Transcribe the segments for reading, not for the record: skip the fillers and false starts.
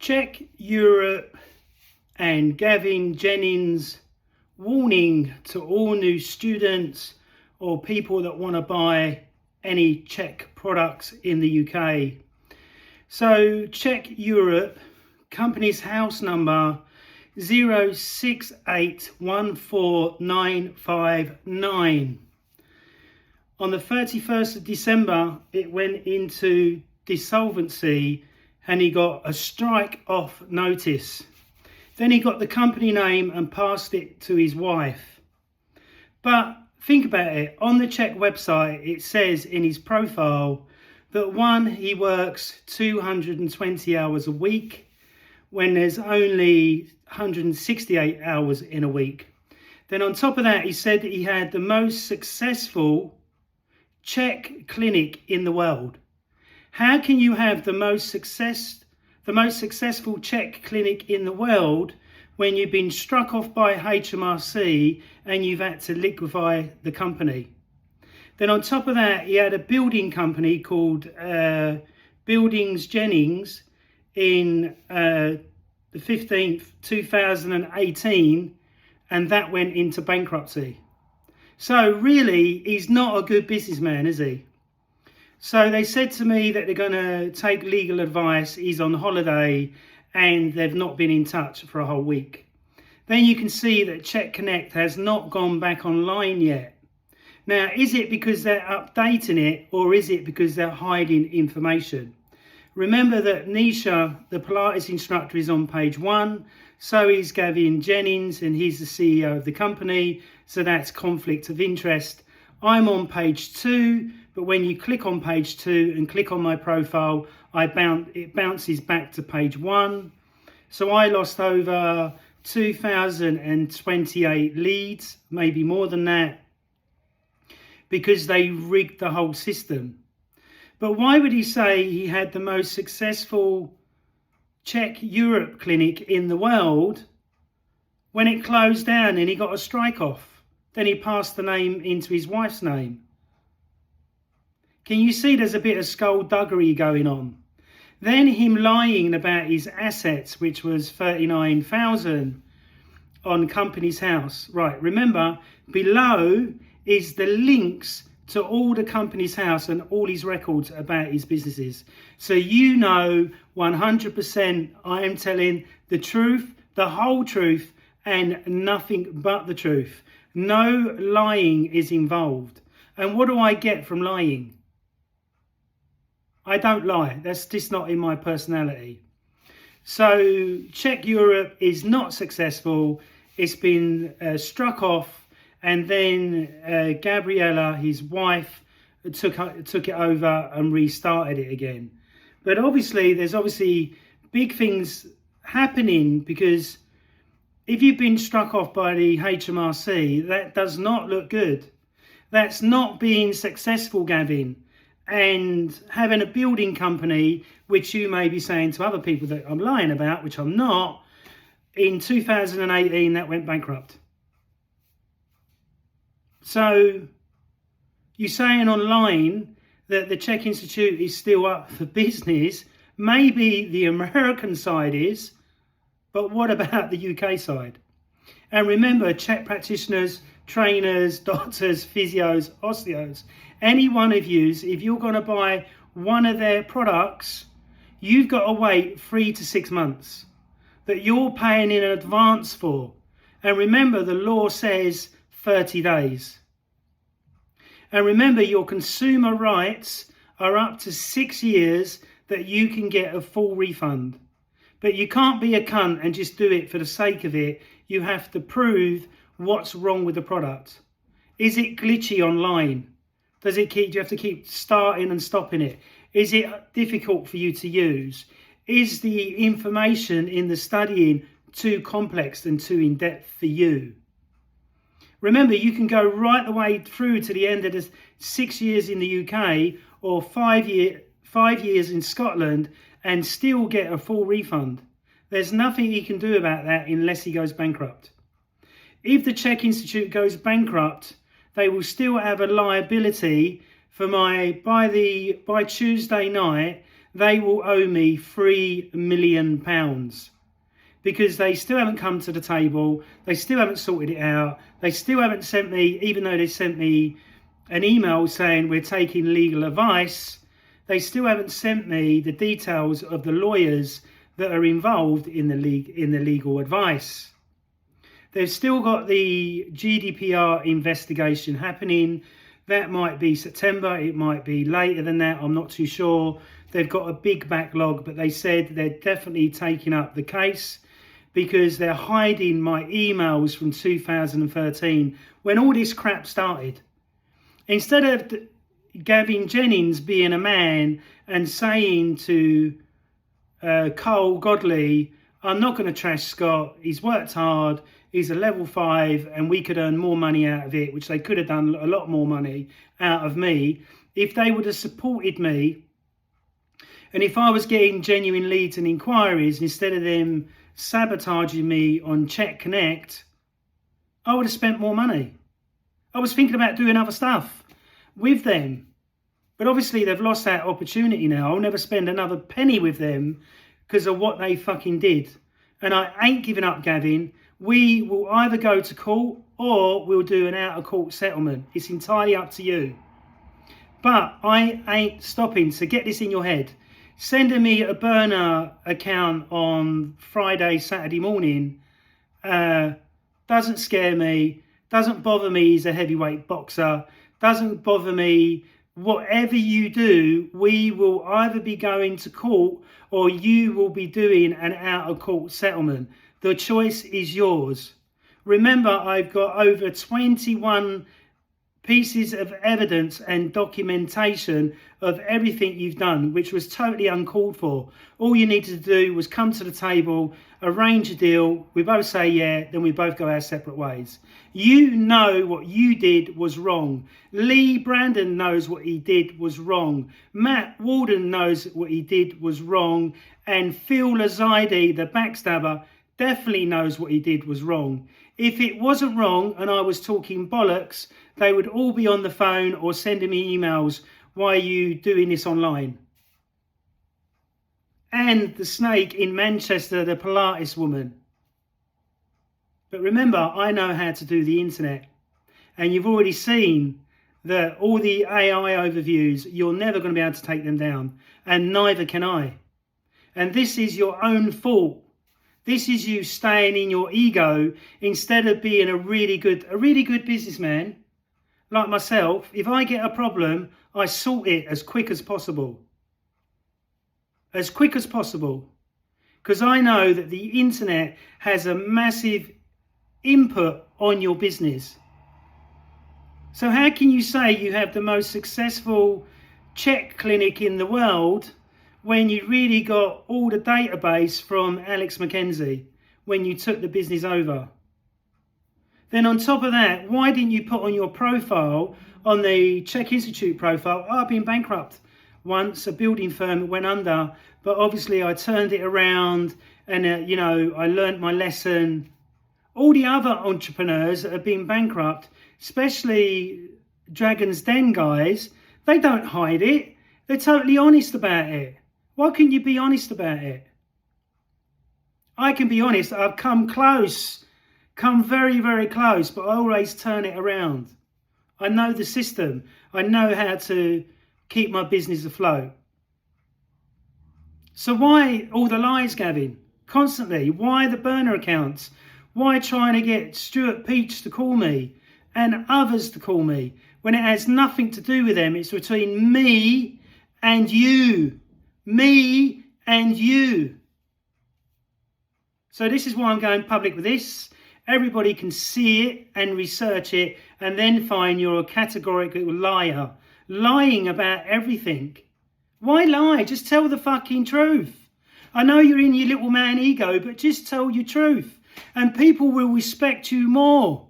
CHEK Europe and GAVIN Jennings warning to all new students or people that want to buy any CHEK products in the UK. So CHEK Europe, company's house number 068149559. On the 31st of December, it went into dissolvency and he got a strike off notice. Then he got the company name and passed it to his wife. But think about it, on the CHEK website, it says in his profile that one, he works 220 hours a week when there's only 168 hours in a week. Then on top of that, he said that he had the most successful CHEK clinic in the world. How can you have the most successful CHEK clinic in the world when you've been struck off by HMRC and you've had to liquefy the company? Then on top of that, he had a building company called Jennings in the 15th, 2018, and that went into bankruptcy. So really, he's not a good businessman, is he? So they said to me that they're going to take legal advice. He's on holiday and they've not been in touch for a whole week. Then you can see that CHEK Connect has not gone back online yet. Now, is it because they're updating it or is it because they're hiding information? Remember that Nisha, the Pilates instructor, is on page 1. So is GAVIN Jennings and he's the CEO of the company. So that's conflict of interest. I'm on page 2. But when you click on page 2 and click on my profile, it bounces back to page 1. So I lost over 2,028 leads, maybe more than that, because they rigged the whole system. But why would he say he had the most successful CHEK Europe clinic in the world when it closed down and he got a strike off? Then he passed the name into his wife's name. Can you see there's a bit of skullduggery going on? Then him lying about his assets, which was 39,000 on company's house. Right, remember, below is the links to all the company's house and all his records about his businesses. So you know 100% I am telling the truth, the whole truth, and nothing but the truth. No lying is involved. And what do I get from lying? I don't lie. That's just not in my personality. So CHEK Europe is not successful. It's been struck off, and then Gabriella, his wife, took it over and restarted it again. But obviously, there's big things happening, because if you've been struck off by the HMRC, that does not look good. That's not being successful, Gavin. And having a building company, which you may be saying to other people that I'm lying about, which I'm not, in 2018 that went bankrupt. So you're saying online that the CHEK Institute is still up for business. Maybe the American side is, but what about the UK side? And remember, CHEK practitioners, trainers, doctors, physios, osteos, any one of you, if you're going to buy one of their products, you've got to wait 3 to 6 months that you're paying in advance for. And remember, the law says 30 days. And remember, your consumer rights are up to 6 years that you can get a full refund. But you can't be a cunt and just do it for the sake of it. You have to prove what's wrong with the product. Is it glitchy online? Do you have to keep starting and stopping it? Is it difficult for you to use? Is the information in the studying too complex and too in-depth for you? Remember, you can go right the way through to the end of the 6 years in the UK or 5 years in Scotland and still get a full refund. There's nothing he can do about that unless he goes bankrupt. If the CHEK Institute goes bankrupt, they will still have a liability for by Tuesday night, they will owe me £3 million because they still haven't come to the table. They still haven't sorted it out. They still haven't sent me, even though they sent me an email saying we're taking legal advice, they still haven't sent me the details of the lawyers that are involved in the legal advice. They've still got the GDPR investigation happening. That might be September, it might be later than that, I'm not too sure. They've got a big backlog, but they said they're definitely taking up the case because they're hiding my emails from 2013 when all this crap started. Instead of Gavin Jennings being a man and saying to Cole Godley, I'm not going to trash Scott, he's worked hard, he's a level 5 and we could earn more money out of it, which they could have done a lot more money out of me if they would have supported me. And if I was getting genuine leads and inquiries instead of them sabotaging me on CHEK Connect, I would have spent more money. I was thinking about doing other stuff with them. But obviously they've lost that opportunity now. I'll never spend another penny with them because of what they fucking did. And I ain't giving up, Gavin. We will either go to court or we'll do an out-of-court settlement. It's entirely up to you. But I ain't stopping, so get this in your head. Sending me a burner account on Friday, Saturday morning doesn't scare me, doesn't bother me. He's a heavyweight boxer, doesn't bother me. Whatever you do, we will either be going to court or you will be doing an out-of-court settlement. The choice is yours. Remember, I've got over 21 pieces of evidence and documentation of everything you've done, which was totally uncalled for. All you needed to do was come to the table, arrange a deal, we both say yeah, then we both go our separate ways. You know what you did was wrong. Lee Brandon knows what he did was wrong. Matt Walden knows what he did was wrong. And Phil Lazide, the backstabber, definitely knows what he did was wrong. If it wasn't wrong and I was talking bollocks, they would all be on the phone or sending me emails. Why are you doing this online? And the snake in Manchester, the Pilates woman. But remember, I know how to do the internet. And you've already seen that all the AI overviews, you're never going to be able to take them down. And neither can I. And this is your own fault. This is you staying in your ego instead of being a really good businessman like myself. If I get a problem, I sort it as quick as possible. As quick as possible. Because I know that the internet has a massive input on your business. So how can you say you have the most successful CHEK clinic in the world when you really got all the database from Alex McKenzie when you took the business over? Then on top of that, why didn't you put on your profile, on the CHEK Institute profile, I've been bankrupt once, a building firm went under, but obviously I turned it around and, I learned my lesson. All the other entrepreneurs that have been bankrupt, especially Dragon's Den guys, they don't hide it. They're totally honest about it. Why can't you be honest about it? I can be honest. I've come close, come very, very close, but I always turn it around. I know the system. I know how to keep my business afloat. So why all the lies, Gavin? Constantly. Why the burner accounts? Why trying to get Stuart Peach to call me and others to call me when it has nothing to do with them? It's between me and you. Me and you. So this is why I'm going public with this. Everybody can see it and research it and then find you're a categorical liar. Lying about everything. Why lie? Just tell the fucking truth. I know you're in your little man ego, but just tell your truth. And people will respect you more.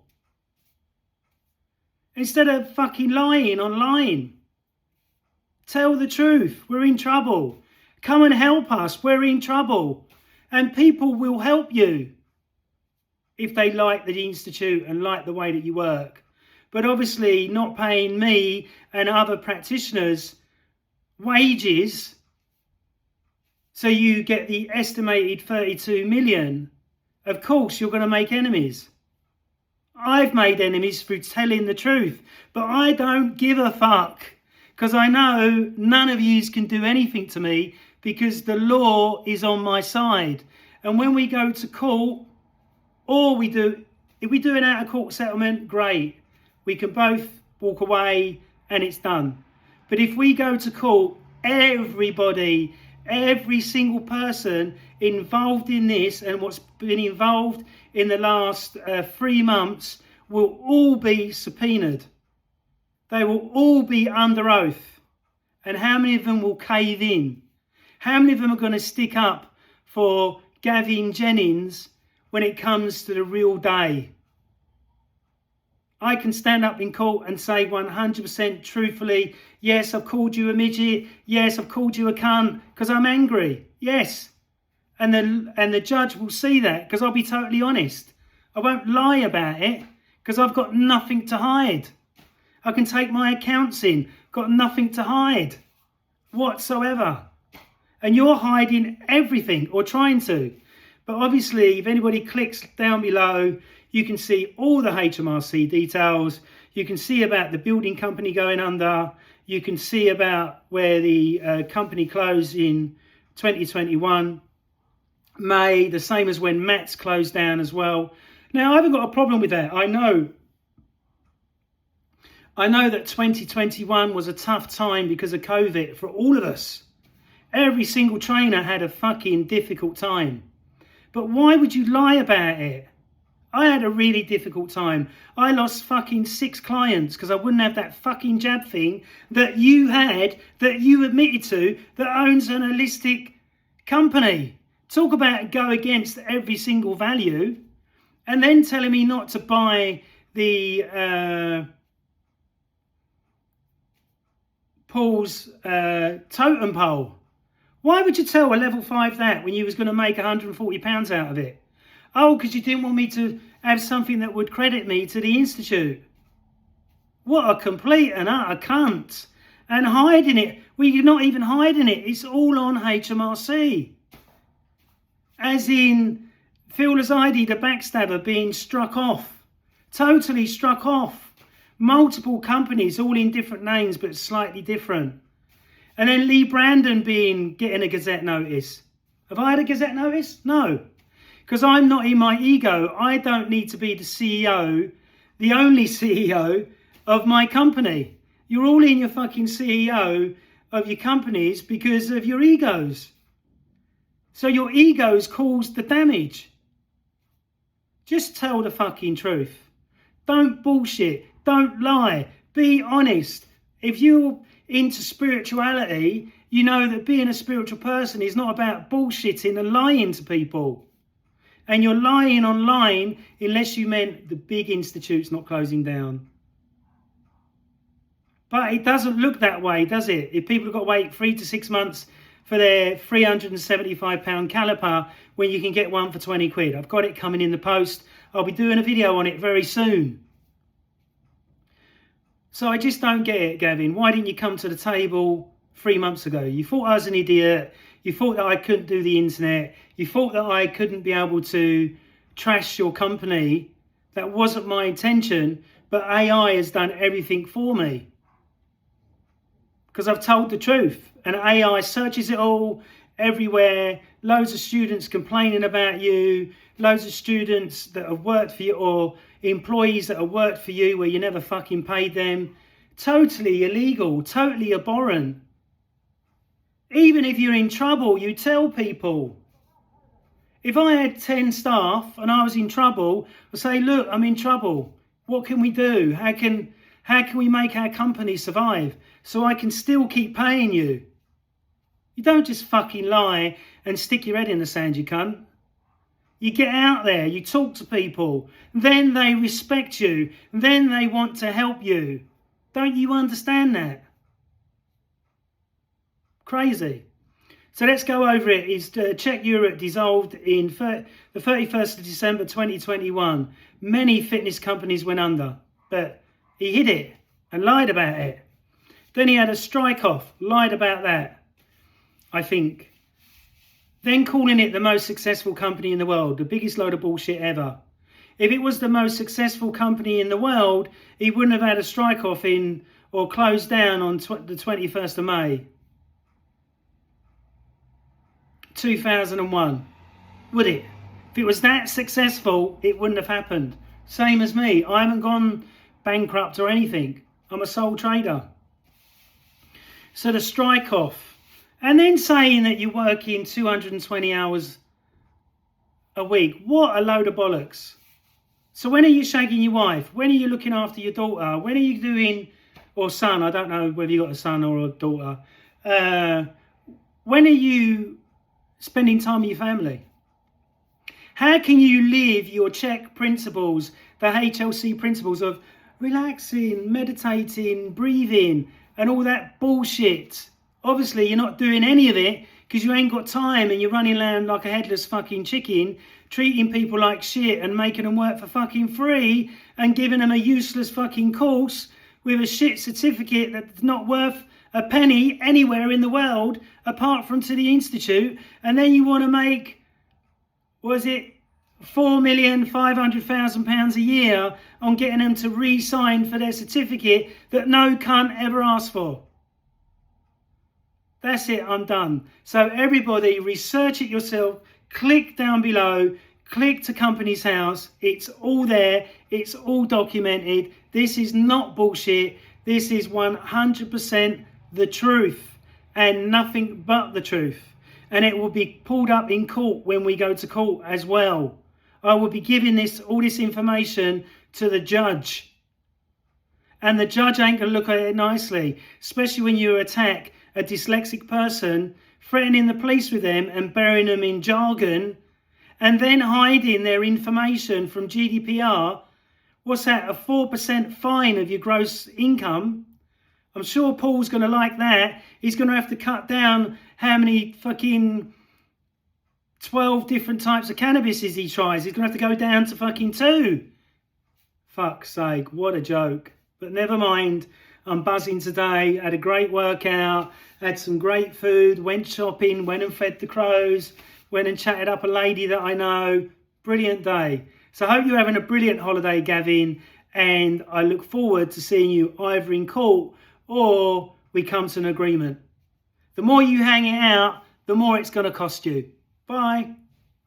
Instead of fucking lying online. Tell the truth. We're in trouble. Come and help us. We're in trouble. And people will help you if they like the Institute and like the way that you work. But obviously not paying me and other practitioners wages so you get the estimated 32 million. Of course, you're going to make enemies. I've made enemies through telling the truth, but I don't give a fuck, because I know none of yous can do anything to me because the law is on my side. And when we go to court, if we do an out-of-court settlement, great. We can both walk away and it's done. But if we go to court, everybody, every single person involved in this and what's been involved in the last 3 months will all be subpoenaed. They will all be under oath. And how many of them will cave in? How many of them are going to stick up for GAVIN Jennings when it comes to the real day? I can stand up in court and say 100% truthfully, yes, I've called you a midget, yes, I've called you a cunt, because I'm angry, yes. And the judge will see that, because I'll be totally honest. I won't lie about it, because I've got nothing to hide. I can take my accounts in, got nothing to hide whatsoever. And you're hiding everything, or trying to. But obviously, if anybody clicks down below, you can see all the HMRC details. You can see about the building company going under. You can see about where the company closed in 2021. May, the same as when Matt's closed down as well. Now, I haven't got a problem with that. I know that 2021 was a tough time because of COVID for all of us. Every single trainer had a fucking difficult time. But why would you lie about it? I had a really difficult time. I lost fucking 6 clients because I wouldn't have that fucking jab thing that you had, that you admitted to, that owns an holistic company. Talk about go against every single value, and then telling me not to buy the Paul's totem pole. Why would you tell a level 5 that when you was going to make £140 out of it? Oh, because you didn't want me to have something that would credit me to the Institute. What a complete and utter cunt. And hiding it. Well, you're not even hiding it. It's all on HMRC. As in, Phil Lazidi, the backstabber, being struck off. Totally struck off. Multiple companies, all in different names, but slightly different. And then Lee Brandon getting a Gazette notice. Have I had a Gazette notice? No. Because I'm not in my ego. I don't need to be the CEO, the only CEO of my company. You're all in your fucking CEO of your companies because of your egos. So your egos caused the damage. Just tell the fucking truth. Don't bullshit. Don't lie. Be honest. If you're into spirituality, you know that being a spiritual person is not about bullshitting and lying to people. And you're lying online unless you meant the big institutes not closing down. But it doesn't look that way, does it? If people have got to wait 3 to 6 months for their £375 caliper when you can get one for 20 quid. I've got it coming in the post. I'll be doing a video on it very soon. So I just don't get it, Gavin. Why didn't you come to the table 3 months ago? You thought I was an idiot. You thought that I couldn't do the internet. You thought that I couldn't be able to trash your company. That wasn't my intention, but AI has done everything for me. Because I've told the truth. And AI searches it all everywhere. Loads of students complaining about you. Loads of students that have worked for you, or employees that have worked for you where you never fucking paid them. Totally illegal. Totally abhorrent. Even if you're in trouble, you tell people. If I had 10 staff and I was in trouble, I'd say, look, I'm in trouble. What can we do? How can we make our company survive so I can still keep paying you? You don't just fucking lie and stick your head in the sand, you cunt. You get out there, you talk to people, then they respect you, then they want to help you. Don't you understand that? Crazy. So let's go over it. Is CHEK Europe dissolved in the 31st of December 2021. Many fitness companies went under, but he hid it and lied about it. Then he had a strike off, lied about that. I think then calling it the most successful company in the world, the biggest load of bullshit ever. If it was the most successful company in the world, he wouldn't have had a strike-off in or closed down on the 21st of May 2001, would it? If it was that successful, it wouldn't have happened. Same as me. I haven't gone bankrupt or anything. I'm a sole trader. So the strike-off, and then saying that you're working 220 hours a week. What a load of bollocks. So when are you shagging your wife? When are you looking after your daughter? When are you doing, or son, I don't know whether you got a son or a daughter. When are you spending time with your family? How can you live your CHEK principles, the HLC principles of relaxing, meditating, breathing, and all that bullshit? Obviously, you're not doing any of it because you ain't got time and you're running around like a headless fucking chicken, treating people like shit and making them work for fucking free and giving them a useless fucking course with a shit certificate that's not worth a penny anywhere in the world apart from to the institute. And then you want to make, was it £4,500,000 a year on getting them to re-sign for their certificate that no cunt ever asked for. That's it, I'm done. So everybody research it yourself, click down below, click to Companies House. It's all there, it's all documented. This is not bullshit. This is 100% the truth and nothing but the truth. And it will be pulled up in court when we go to court as well. I will be giving all this information to the judge. And the judge ain't going to look at it nicely, especially when you attack a dyslexic person, threatening the police with them and burying them in jargon, and then hiding their information from GDPR. What's that, a 4% fine of your gross income? I'm sure Paul's going to like that. He's going to have to cut down how many fucking 12 different types of cannabises he tries. He's going to have to go down to fucking 2. Fuck's sake, what a joke. But never mind, I'm buzzing today, had a great workout, had some great food, went shopping, went and fed the crows, went and chatted up a lady that I know. Brilliant day. So I hope you're having a brilliant holiday, Gavin, and I look forward to seeing you either in court or we come to an agreement. The more you hang it out, the more it's going to cost you. Bye.